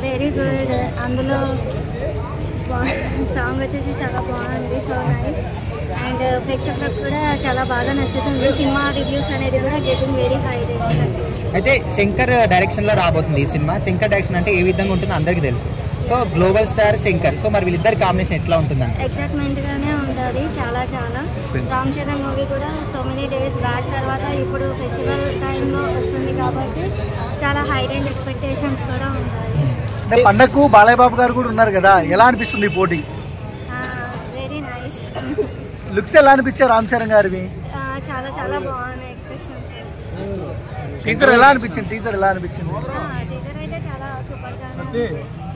Very good. అందులో song వచ్చేసి చాలా బాగుంది, సో నైస్. అండ్ ప్రేక్షకులకు కూడా చాలా బాగా నచ్చుతుంది. సినిమా రివ్యూస్ అనేది కూడా గెటింగ్ వెరీ హై రేటింగ్. అయితే శంకర్ డైరెక్షన్ లో రాబోతుంది ఈ సినిమా. శంకర్ డైరెక్షన్ అంటే ఏ విధంగా ఉంటుందో అందరికీ తెలుసు. So global star Shankar, so మరి వీళ్ళిద్దరి కాంబినేషన్ ఎట్లా ఉంటుందండి? ఎగ్జైట్మెంట్ గానే ఉంటుంది, చాలా చాలా. రామ్ చరణ్ మూవీ కూడా సో మెనీ డేస్ బ్యాక్ తర్వాత ఇప్పుడు ఫెస్టివల్ టైంలో వస్తుంది కాబట్టి చాలా హై రేంజ్ ఎక్స్పెక్టేషన్స్ కూడా ఉంటాయి. పండగకు బాలయ్య బాబు గారు కూడా ఉన్నారు కదా, ఎలా అనిపిస్తుంది పోటీ? Very nice. లుక్స్ ఎలా అనిపించారు రామ్ చరణ్ గారివి? చాలా చాలా బాగున్నాయి ఎక్స్ప్రెషన్స్. టీజర్ ఎలా అనిపించింది? టీజర్ అయితే చాలా సూపర్ గా,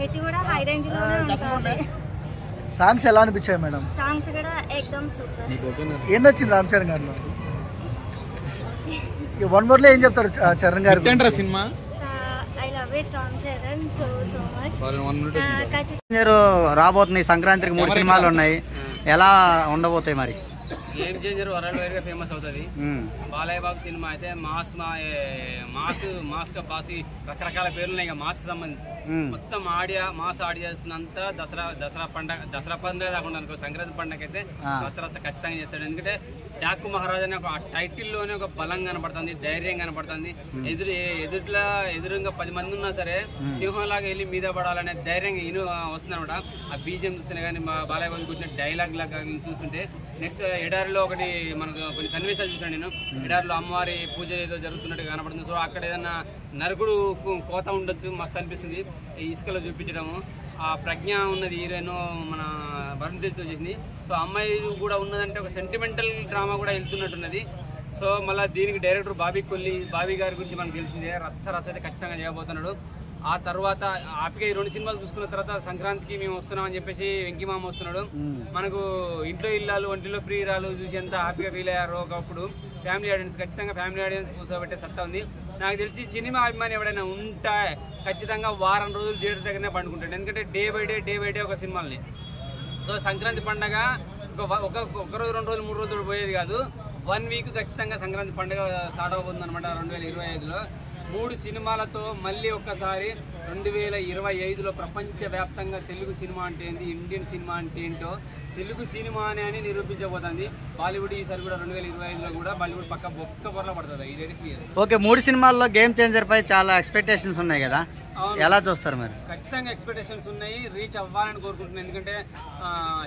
హిట్ కూడా హై రేంజ్ లోనే ఉంటుంది. సాంగ్స్ ఎలా అనిపించాయి మేడం? సాంగ్స్ కూడా ఎక్దమ్ సూపర్. ఏం నచ్చింది రామ్ చరణ్ గారిలో? వన్ వర్డ్ లో ఏం చెప్తారు చరణ్ గారు cinema? I love it Ram Charan so much. రాబోతున్నాయి సంక్రాంతికి 3 సినిమాలు ఉన్నాయి, ఎలా ఉండబోతాయి మరి? గేమ్ చేంజర్ వరల్డ్ వైడ్ గా ఫేమస్ అవుతుంది. బాలయ్య బాబు సినిమా అయితే మాస్ గా బాసి రకరకాల పేర్లు ఉన్నాయి. మాస్ కి సంబంధించి మొత్తం మాస్ ఆడియన్స్ అంతా దసరా పండుగ కాకుండా అనుకో, సంక్రాంతి పండుగ అయితే రచ్చ ఖచ్చితంగా చేస్తాడు. ఎందుకంటే డాకు మహారాజ్ అనే ఒక టైటిల్ లోనే ఒక బలం కనపడుతుంది, ధైర్యం కనపడుతుంది. ఎదురుగా 10 మంది ఉన్నా సరే సింహం లాగా వెళ్ళి మీద పడాలనే ధైర్యం వస్తుంది అనమాట. ఆ బీజిఎం చూస్తేనే కానీ బాలయ్య బాబు కూర్చున్న డైలాగ్ లాగా చూస్తుంటే. నెక్స్ట్ ఎడారిలో ఒకటి మనకు కొన్ని సన్నివేశాలు చూసాను నేను. ఎడారిలో అమ్మవారి పూజ ఏదో జరుగుతున్నట్టు కనపడుతుంది. సో అక్కడ ఏదన్నా నరకుడు కోత ఉండొచ్చు, మస్తు అనిపిస్తుంది. ఇసుకలో చూపించడము, ఆ ప్రజ్ఞ ఉన్నది హీరోయిన్ మన వరుణ్ తేజ్తో చేసింది. సో అమ్మాయి కూడా ఉన్నదంటే ఒక సెంటిమెంటల్ డ్రామా కూడా వెళ్తున్నట్టున్నది. సో మళ్ళీ దీనికి డైరెక్టర్ బాబీ గారి గురించి మనకు తెలిసిందే, రచ్చ అయితే ఖచ్చితంగా చేయబోతున్నాడు. ఆ తర్వాత ఆపిక ఈ 2 సినిమాలు చూసుకున్న తర్వాత సంక్రాంతికి మేము వస్తున్నామని చెప్పేసి వెంకీమామ వస్తున్నాడు. మనకు ఇంట్లో ఇల్లాలు ఒంటిలో ప్రియురాలు చూసి ఎంత హ్యాపీగా ఫీల్ అయ్యారో ఒకప్పుడు. ఫ్యామిలీ ఆడియన్స్ ఖచ్చితంగా ఫ్యామిలీ ఆడియన్స్ కూర్చోబెట్టే సత్తా ఉంది. నాకు తెలిసి సినిమా అభిమాని ఎవడైనా ఉంటే ఖచ్చితంగా వారం రోజులు థియేటర్ దగ్గరనే పండుకుంటాడు. ఎందుకంటే డే బై డే ఒక సినిమాలని. సో సంక్రాంతి పండుగ ఒక రోజు 2 రోజులు 3 రోజులు పోయేది కాదు, 1 వీక్ ఖచ్చితంగా సంక్రాంతి పండుగ స్టార్ట్ అవబోతుంది అనమాట 2025లో. 3 సినిమాలతో మళ్ళీ ఒక్కసారి 2025లో ప్రపంచవ్యాప్తంగా తెలుగు సినిమా అంటే ఏంటి, ఇండియన్ సినిమా అంటే ఏంటో తెలుగు సినిమా అని నిరూపించబోతుంది. బాలీవుడ్ ఈసారి కూడా 2025లో కూడా బాలీవుడ్ పక్క బొక్క పొరలో పడుతుంది. ఇదే క్లియర్. ఓకే, 3 సినిమాల్లో గేమ్ చేంజర్ పై చాలా ఎక్స్పెక్టేషన్స్ ఉన్నాయి కదా, ఎలా చూస్తారు మరి? ఖచ్చితంగా ఎక్స్పెక్టేషన్స్ ఉన్నాయి, రీచ్ అవ్వాలని కోరుకుంటున్నాను. ఎందుకంటే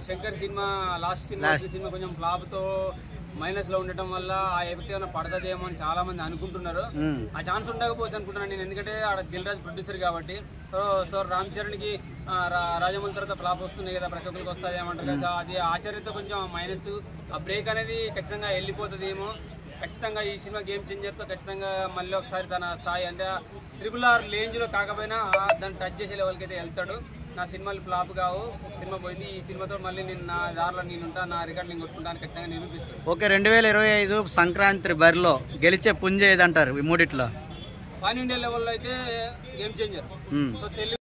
శంకర్ సినిమా లాస్ట్ సినిమా కొంచెం ఫ్లాప్ తో మైనస్ లో ఉండటం వల్ల ఆ ఎఫెక్ట్ ఏమైనా పడతదేమో అని చాలా మంది అనుకుంటున్నారు. ఆ ఛాన్స్ ఉండకపోవచ్చు అనుకుంటున్నాను నేను, ఎందుకంటే ఆడ దిల్ రాజు ప్రొడ్యూసర్ కాబట్టి. సో రామ్ చరణ్ కి రాజమౌళి తర్వాత ఫ్లాప్ వస్తున్నాయి కదా, ప్రతి ఒక్కరికి వస్తుంది ఏమంటారు కదా. అది ఆచర్యతో కొంచెం మైనస్, ఆ బ్రేక్ అనేది ఖచ్చితంగా వెళ్ళిపోతుందేమో. ఖచ్చితంగా ఈ సినిమా గేమ్ చేంజర్తో ఖచ్చితంగా మళ్ళీ ఒకసారి తన స్థాయి అంటే RRR రేంజ్లో కాకపోయినా దాన్ని టచ్ చేసే లెవెల్కి అయితే వెళ్తాడు. నా సినిమాలు ఫ్లాప్ కావు, సినిమా పోయింది, ఈ సినిమాతో మళ్ళీ నేను నా దారిలో నేనుంటా, నా రికార్డు నేను కొట్టుకుంటాను ఖచ్చితంగా నిరూపిస్తాను. ఓకే, 2025 సంక్రాంతి బరిలో గెలిచే పుంజ ఏదంటారు ఈ మూడిట్లో? పాన్ ఇండియా లెవెల్లో అయితే గేమ్ చేంజర్. సో తెలుగు